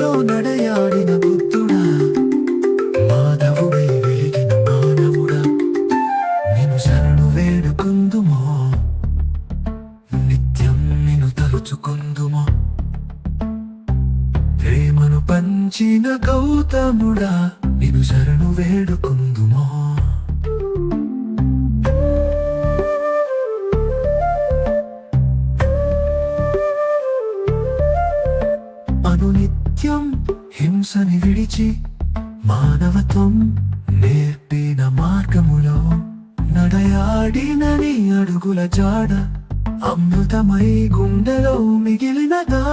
మార్గములో నడయాడిన బుద్ధుడా, మాధవుడై వెలిగిన మానవుడా, నిన్ను శరణు వేడుకుందుమో, నిత్యం నిన్ను తలుచుకుందుమో. ప్రేమను పంచిన గౌతముడా, నిన్ను శరణు వేడుకుందుమో. అనునిత్యం హింసని విడిచి మానవత్వం నేర్పిన మార్గములో నడయాడిన నీ అడుగుల జాడ అమృతమై గుండెలో మిగిలినదా.